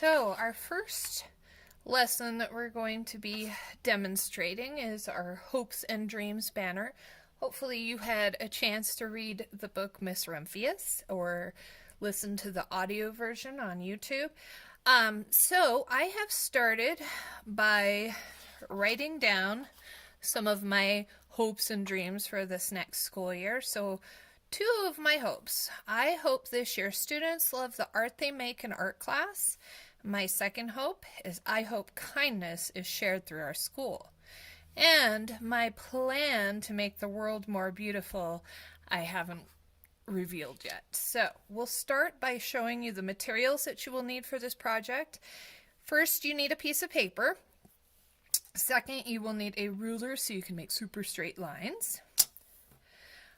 So our first lesson that we're going to be demonstrating is our Hopes and Dreams banner. Hopefully you had a chance to read the book Miss Rumphius or listen to the audio version on YouTube. So I have started by writing down some of my hopes and dreams for this next school year. So two of my hopes. I hope this year students love the art they make in art class. My second hope is I hope kindness is shared through our school. And my plan to make the world more beautiful, I haven't revealed yet. So we'll start by showing you the materials that you will need for this project. First, you need a piece of paper. Second, you will need a ruler so you can make super straight lines.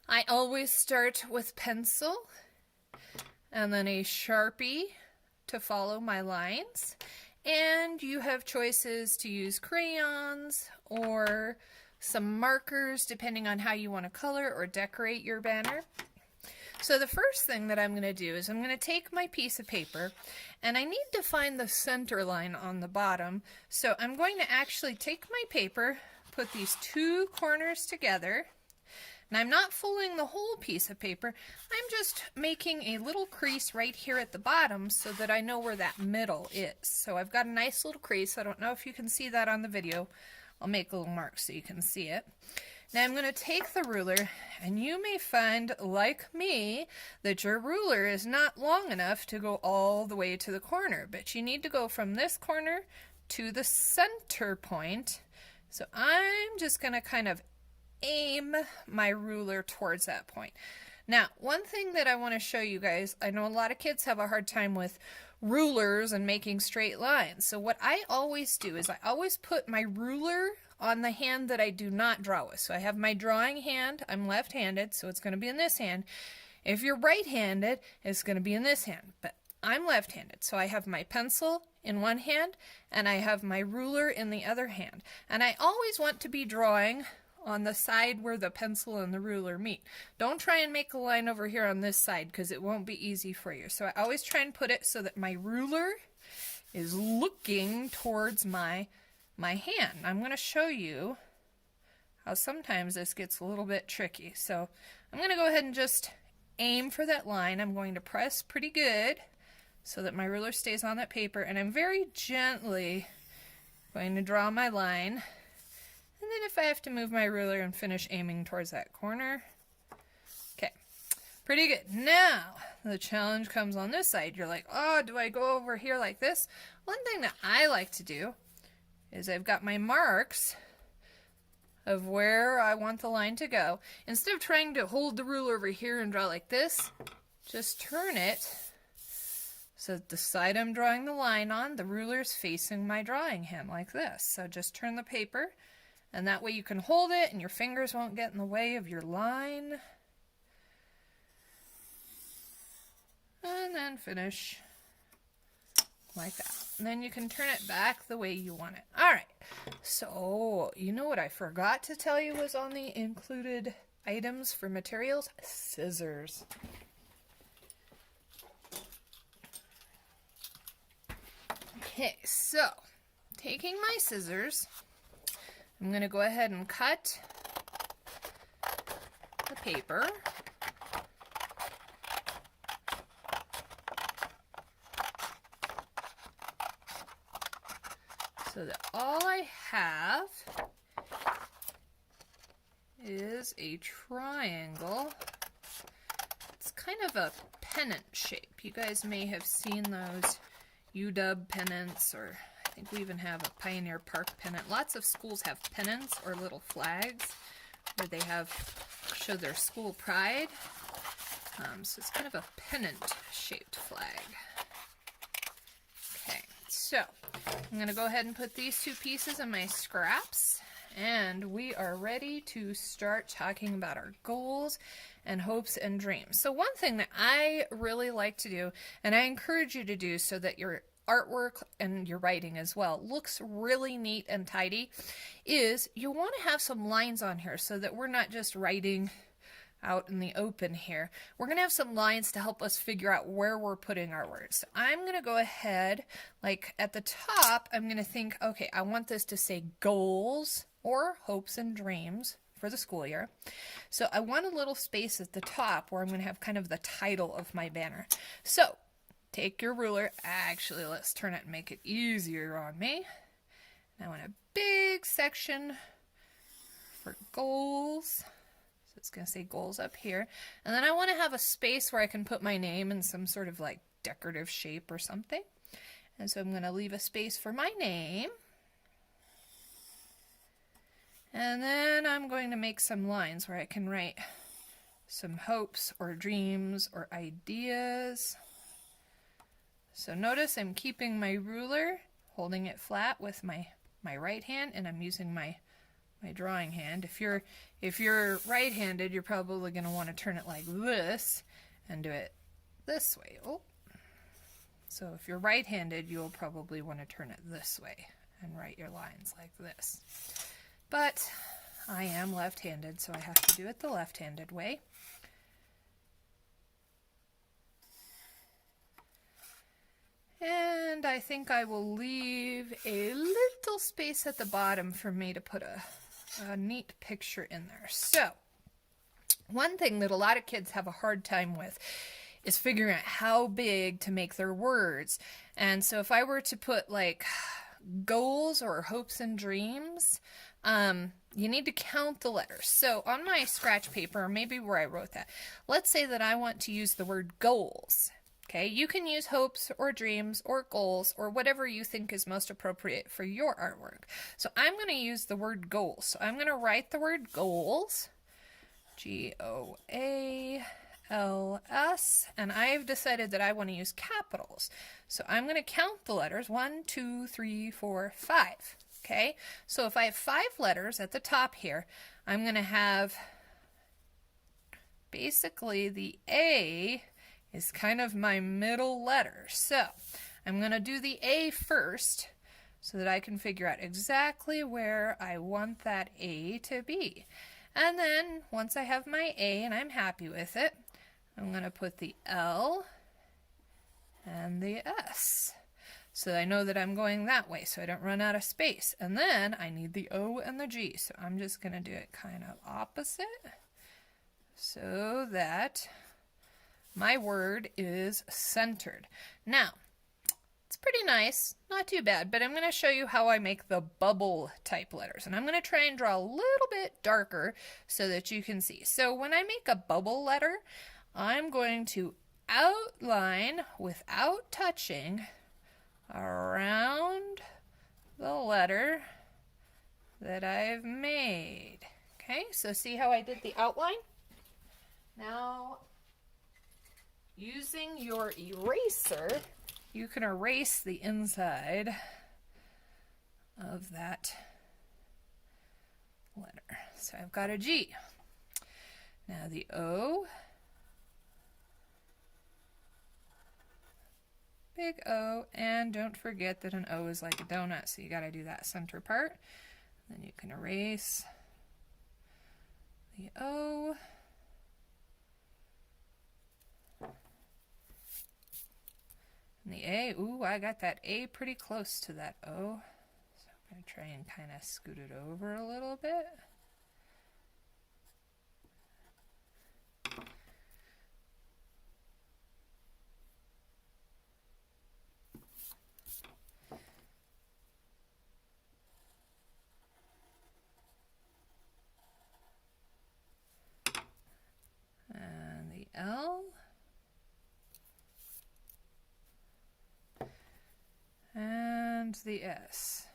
I always start with pencil and then a Sharpie to follow my lines. And you have choices to use crayons or some markers depending on how you want to color or decorate your banner. So the first thing that I'm going to do is I'm going to take my piece of paper and I need to find the center line on the bottom. So I'm going to actually take my paper, put these two corners together, and I'm not folding the whole piece of paper. I'm just making a little crease right here at the bottom so that I know where that middle is. So I've got a nice little crease. I don't know if you can see that on the video. I'll make a little mark so you can see it. Now I'm going to take the ruler, and you may find, like me, that your ruler is not long enough to go all the way to the corner, but you need to go from this corner to the center point. So I'm just going to kind of aim my ruler towards that point. Now, one thing that I want to show you guys, I know a lot of kids have a hard time with rulers and making straight lines. So what I always do is I always put my ruler on the hand that I do not draw with. So I have my drawing hand. I'm left-handed, so it's going to be in this hand. If you're right-handed, it's going to be in this hand. But I'm left-handed, so I have my pencil in one hand and I have my ruler in the other hand. And I always want to be drawing on the side where the pencil and the ruler meet. Don't try and make a line over here on this side because it won't be easy for you. So I always try and put it so that my ruler is looking towards my hand. I'm going to show you how sometimes this gets a little bit tricky. So I'm going to go ahead and just aim for that line. I'm going to press pretty good so that my ruler stays on that paper, and I'm very gently going to draw my line. And then if I have to move my ruler and finish aiming towards that corner. Okay, pretty good. Now, the challenge comes on this side. You're like, oh, do I go over here like this? One thing that I like to do is I've got my marks of where I want the line to go. Instead of trying to hold the ruler over here and draw like this, just turn it so that the side I'm drawing the line on, the ruler's facing my drawing hand like this. So just turn the paper, and that way you can hold it and your fingers won't get in the way of your line. And then finish like that. And then you can turn it back the way you want it. Alright, so you know what I forgot to tell you was on the included items for materials? Scissors. Okay, so taking my scissors, I'm going to go ahead and cut the paper. So that all I have is a triangle. It's kind of a pennant shape. You guys may have seen those UW pennants, or I think we even have a Pioneer Park pennant. Lots of schools have pennants or little flags where they show their school pride. So it's kind of a pennant-shaped flag. Okay, so I'm going to go ahead and put these two pieces in my scraps, and we are ready to start talking about our goals and hopes and dreams. So one thing that I really like to do, and I encourage you to do so that your artwork and your writing as well looks really neat and tidy, is you want to have some lines on here so that we're not just writing out in the open here, we're going to have some lines to help us figure out where we're putting our words. So I'm going to go ahead, like at the top, I'm going to think, okay, I want this to say goals or hopes and dreams for the school year. So I want a little space at the top where I'm going to have kind of the title of my banner. So take your ruler. Actually, let's turn it and make it easier on me. I want a big section for goals. So it's going to say goals up here. And then I want to have a space where I can put my name in some sort of like decorative shape or something. And so I'm going to leave a space for my name. And then I'm going to make some lines where I can write some hopes or dreams or ideas. So notice I'm keeping my ruler, holding it flat with my right hand, and I'm using my drawing hand. If you're right-handed, you're probably going to want to turn it like this and do it this way. Oh. So if you're right-handed, you'll probably want to turn it this way and write your lines like this. But I am left-handed, so I have to do it the left-handed way. And I think I will leave a little space at the bottom for me to put a neat picture in there. So, one thing that a lot of kids have a hard time with is figuring out how big to make their words. And so if I were to put like goals or hopes and dreams, you need to count the letters. So on my scratch paper, or maybe where I wrote that, let's say that I want to use the word goals. Okay, you can use hopes or dreams or goals or whatever you think is most appropriate for your artwork. So I'm going to use the word goals. So I'm going to write the word goals, G-O-A-L-S, and I've decided that I want to use capitals. So I'm going to count the letters, 1, 2, 3, 4, 5. Okay, so if I have 5 letters at the top here, I'm going to have basically the A is kind of my middle letter. So I'm going to do the A first so that I can figure out exactly where I want that A to be. And then once I have my A and I'm happy with it, I'm going to put the L and the S. So I know that I'm going that way so I don't run out of space. And then I need the O and the G. So I'm just going to do it kind of opposite so that my word is centered. Now, it's pretty nice, not too bad, but I'm going to show you how I make the bubble type letters. And I'm going to try and draw a little bit darker so that you can see. So when I make a bubble letter, I'm going to outline without touching around the letter that I've made. Okay, so see how I did the outline? Now, using your eraser, you can erase the inside of that letter. So I've got a G. Now the O, big O, and don't forget that an O is like a donut, so you got to do that center part. Then you can erase the O. And the A, ooh, I got that A pretty close to that O. So I'm going to try and kind of scoot it over a little bit. And the L. And the S.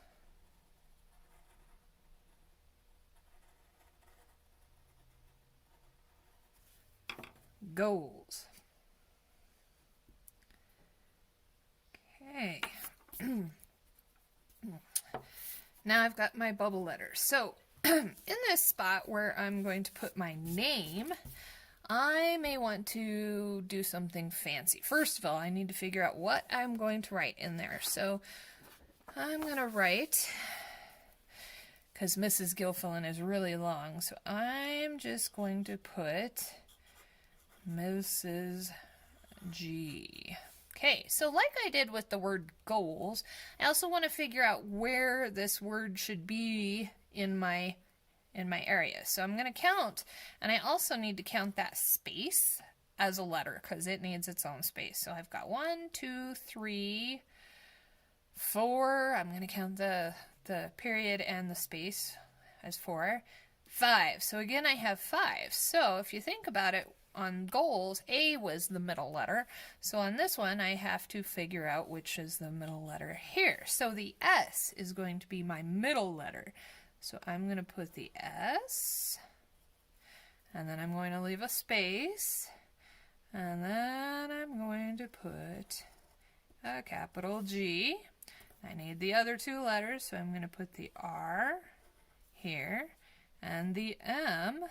Goals. Okay. Now I've got my bubble letters. So in this spot where I'm going to put my name, I may want to do something fancy. First of all, I need to figure out what I'm going to write in there. So I'm going to write because Mrs. Gilfillan is really long. So I'm just going to put Mrs. G. Okay, so like I did with the word goals, I also want to figure out where this word should be in my area. So I'm going to count, and I also need to count that space as a letter because it needs its own space. So I've got 1, 2, 3, 4. I'm going to count the period and the space as 4. 5. So again, I have 5. So if you think about it, on goals, A was the middle letter. So on this one, I have to figure out which is the middle letter here. So the S is going to be my middle letter. So I'm going to put the S, and then I'm going to leave a space, and then I'm going to put a capital G. I need the other 2 letters, so I'm going to put the R here, and the M,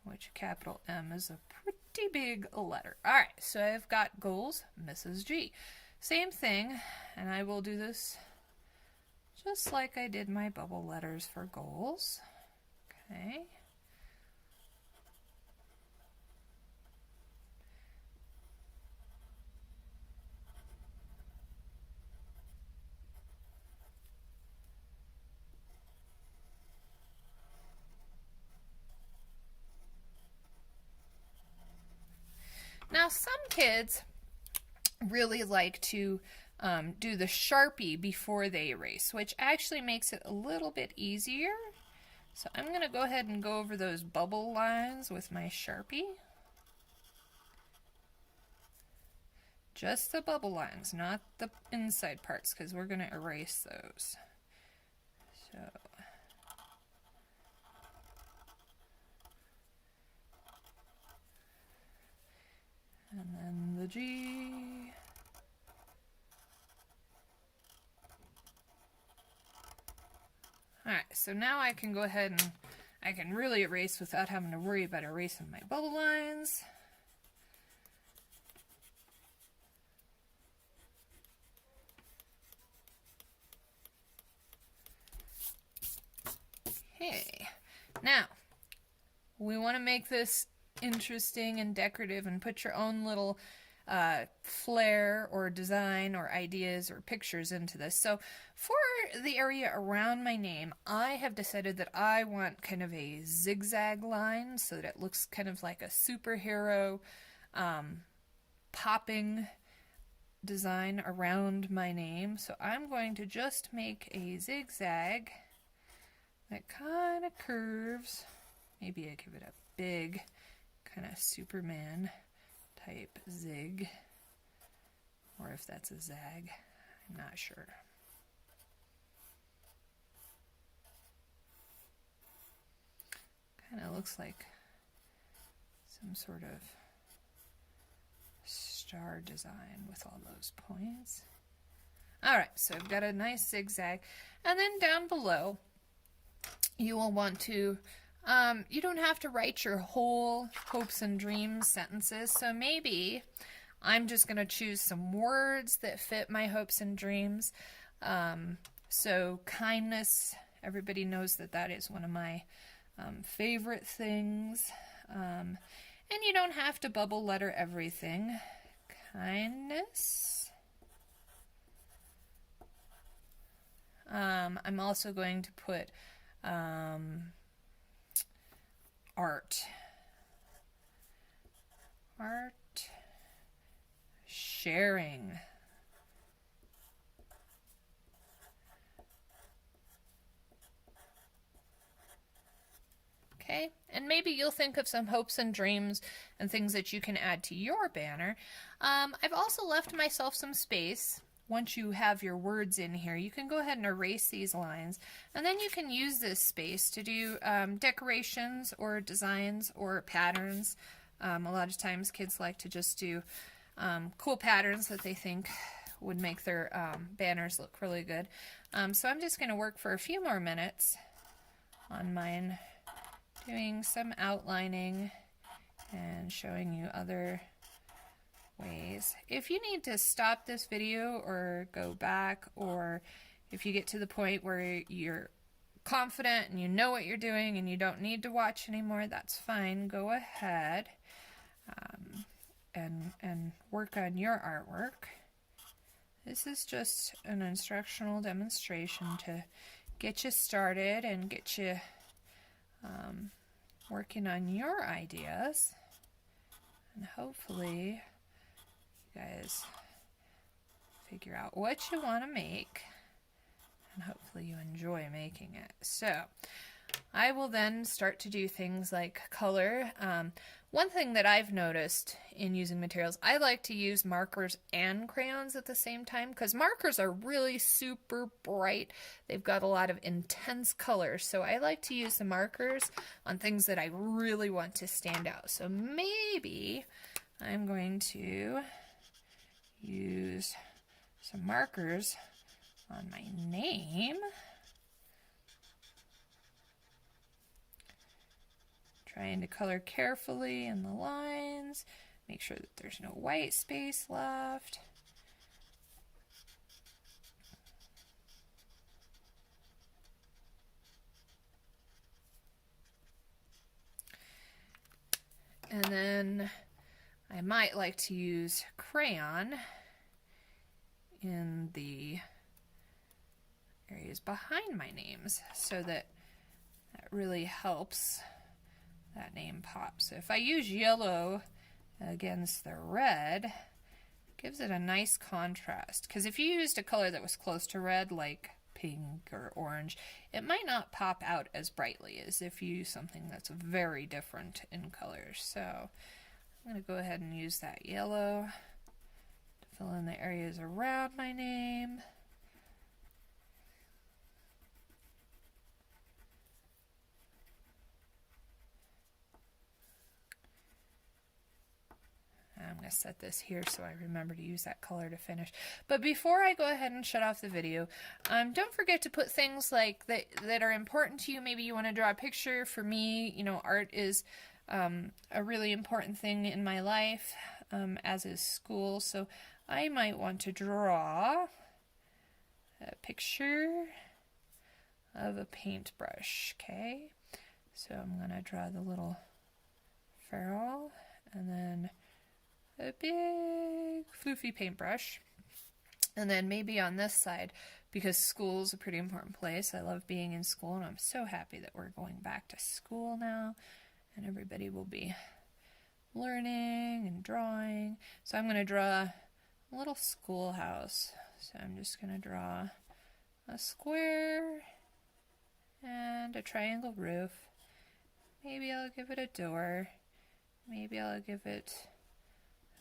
which capital M is a pretty big letter. All right, so I've got goals, Mrs. G. Same thing, and I will do this just like I did my bubble letters for goals. Okay. Now, some kids really like to do the Sharpie before they erase, which actually makes it a little bit easier. So I'm going to go ahead and go over those bubble lines with my Sharpie. Just the bubble lines, not the inside parts, because we're going to erase those. So and then the G. Alright, so now I can go ahead and I can really erase without having to worry about erasing my bubble lines. Okay, now we want to make this interesting and decorative and put your own little flair or design or ideas or pictures into this. So for the area around my name, I have decided that I want kind of a zigzag line so that it looks kind of like a superhero popping design around my name. So I'm going to just make a zigzag that kind of curves. Maybe I give it a big kind of Superman type zig, or if that's a zag, I'm not sure. Kind of looks like some sort of star design with all those points. Alright, so I've got a nice zigzag, and then down below you will want to you don't have to write your whole hopes and dreams sentences, so maybe I'm just going to choose some words that fit my hopes and dreams. So kindness, everybody knows that that is one of my favorite things. And you don't have to bubble letter everything. Kindness. I'm also going to put art. Art. Sharing. Okay, and maybe you'll think of some hopes and dreams and things that you can add to your banner. I've also left myself some space. Once you have your words in here, you can go ahead and erase these lines, and then you can use this space to do decorations or designs or patterns. A lot of times kids like to just do cool patterns that they think would make their banners look really good. So I'm just going to work for a few more minutes on mine, doing some outlining and showing you other ways. If you need to stop this video or go back, or if you get to the point where you're confident and you know what you're doing and you don't need to watch anymore, that's fine. Go ahead and work on your artwork. This is just an instructional demonstration to get you started and get you working on your ideas. And hopefully you guys figure out what you want to make. And hopefully you enjoy making it. So I will then start to do things like color. One thing that I've noticed in using materials, I like to use markers and crayons at the same time because markers are really super bright. They've got a lot of intense colors. So I like to use the markers on things that I really want to stand out. So maybe I'm going to use some markers on my name. Trying to color carefully in the lines, make sure that there's no white space left. And then I might like to use crayon in the areas behind my names so that really helps that name pop. So if I use yellow against the red, it gives it a nice contrast. Because if you used a color that was close to red, like pink or orange, it might not pop out as brightly as if you use something that's very different in colors. So I'm going to go ahead and use that yellow to fill in the areas around my name. I'm going to set this here so I remember to use that color to finish. But before I go ahead and shut off the video, don't forget to put things like that are important to you. Maybe you want to draw a picture. For me, you know, art is a really important thing in my life, as is school. So I might want to draw a picture of a paintbrush. Okay, so I'm going to draw the little ferrule and then a big floofy paintbrush. And then maybe on this side, because school's a pretty important place. I love being in school, and I'm so happy that we're going back to school now, and everybody will be learning and drawing. So I'm going to draw a little schoolhouse. So I'm just going to draw a square and a triangle roof. Maybe I'll give it a door. Maybe I'll give it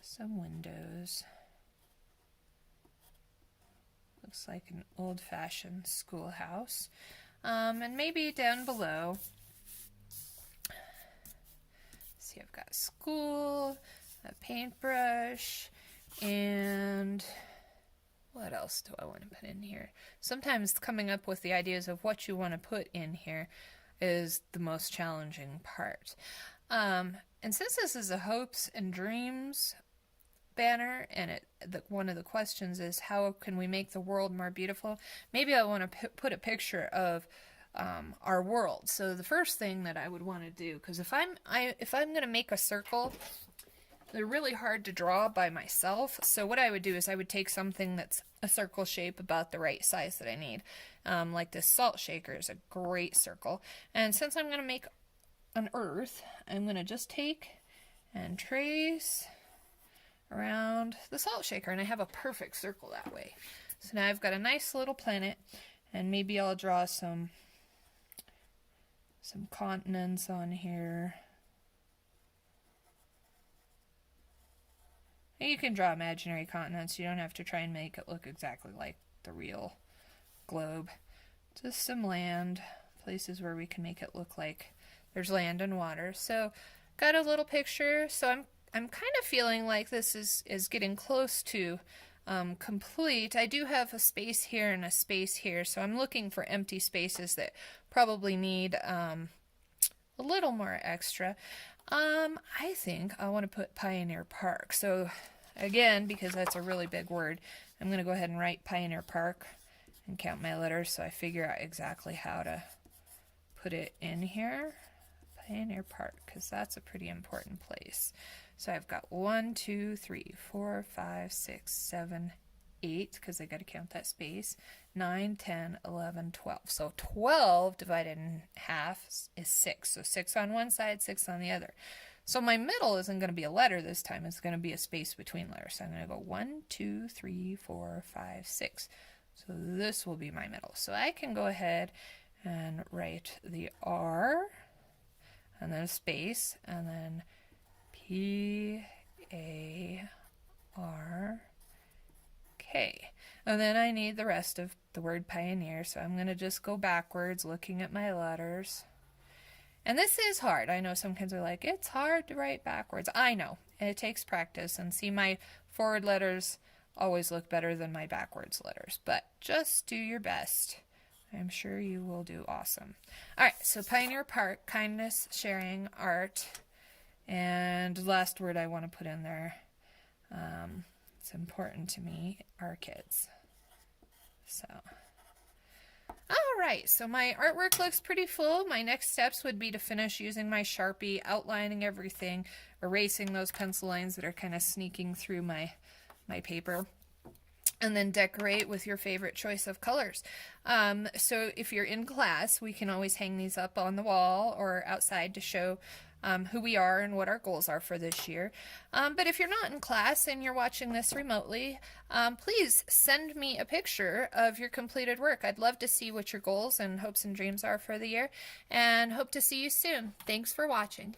some windows. Looks like an old-fashioned schoolhouse. And maybe down below, see, I've got school, a paintbrush, and what else do I want to put in here? Sometimes coming up with the ideas of what you want to put in here is the most challenging part. And since this is a hopes and dreams banner, and one of the questions is how can we make the world more beautiful, maybe I want to put a picture of our world. So the first thing that I would want to do, because if I'm going to make a circle, they're really hard to draw by myself. So what I would do is I would take something that's a circle shape about the right size that I need. Like this salt shaker is a great circle. And since I'm going to make an earth, I'm going to just take and trace around the salt shaker, and I have a perfect circle that way. So now I've got a nice little planet, and maybe I'll draw some continents on here. And you can draw imaginary continents. You don't have to try and make it look exactly like the real globe. Just some land, places where we can make it look like there's land and water. So got a little picture. So I'm kind of feeling like this is getting close to complete. I do have a space here and a space here, so I'm looking for empty spaces that probably need a little more extra. I think I want to put Pioneer Park. So again, because that's a really big word, I'm going to go ahead and write Pioneer Park and count my letters so I figure out exactly how to put it in here. Pioneer Park, because that's a pretty important place. So I've got 1, 2, 3, 4, 5, 6, 7, 8, because I got to count that space, 9, 10, 11, 12. So 12 divided in half is 6. So 6 on one side, 6 on the other. So my middle isn't going to be a letter this time. It's going to be a space between letters. So I'm going to go 1, 2, 3, 4, 5, 6. So this will be my middle. So I can go ahead and write the R, and then a space, and then P-A-R-K. And then I need the rest of the word pioneer, so I'm going to just go backwards looking at my letters. And this is hard. I know some kids are like, it's hard to write backwards. I know. It takes practice. And see, my forward letters always look better than my backwards letters. But just do your best. I'm sure you will do awesome. All right, so Pioneer Park, kindness, sharing, art, and last word I want to put in there, it's important to me, our kids. So, all right, so my artwork looks pretty full. My next steps would be to finish using my Sharpie, outlining everything, erasing those pencil lines that are kind of sneaking through my paper, and then decorate with your favorite choice of colors. So if you're in class, we can always hang these up on the wall or outside to show who we are and what our goals are for this year. But if you're not in class and you're watching this remotely, please send me a picture of your completed work. I'd love to see what your goals and hopes and dreams are for the year, and hope to see you soon. Thanks for watching.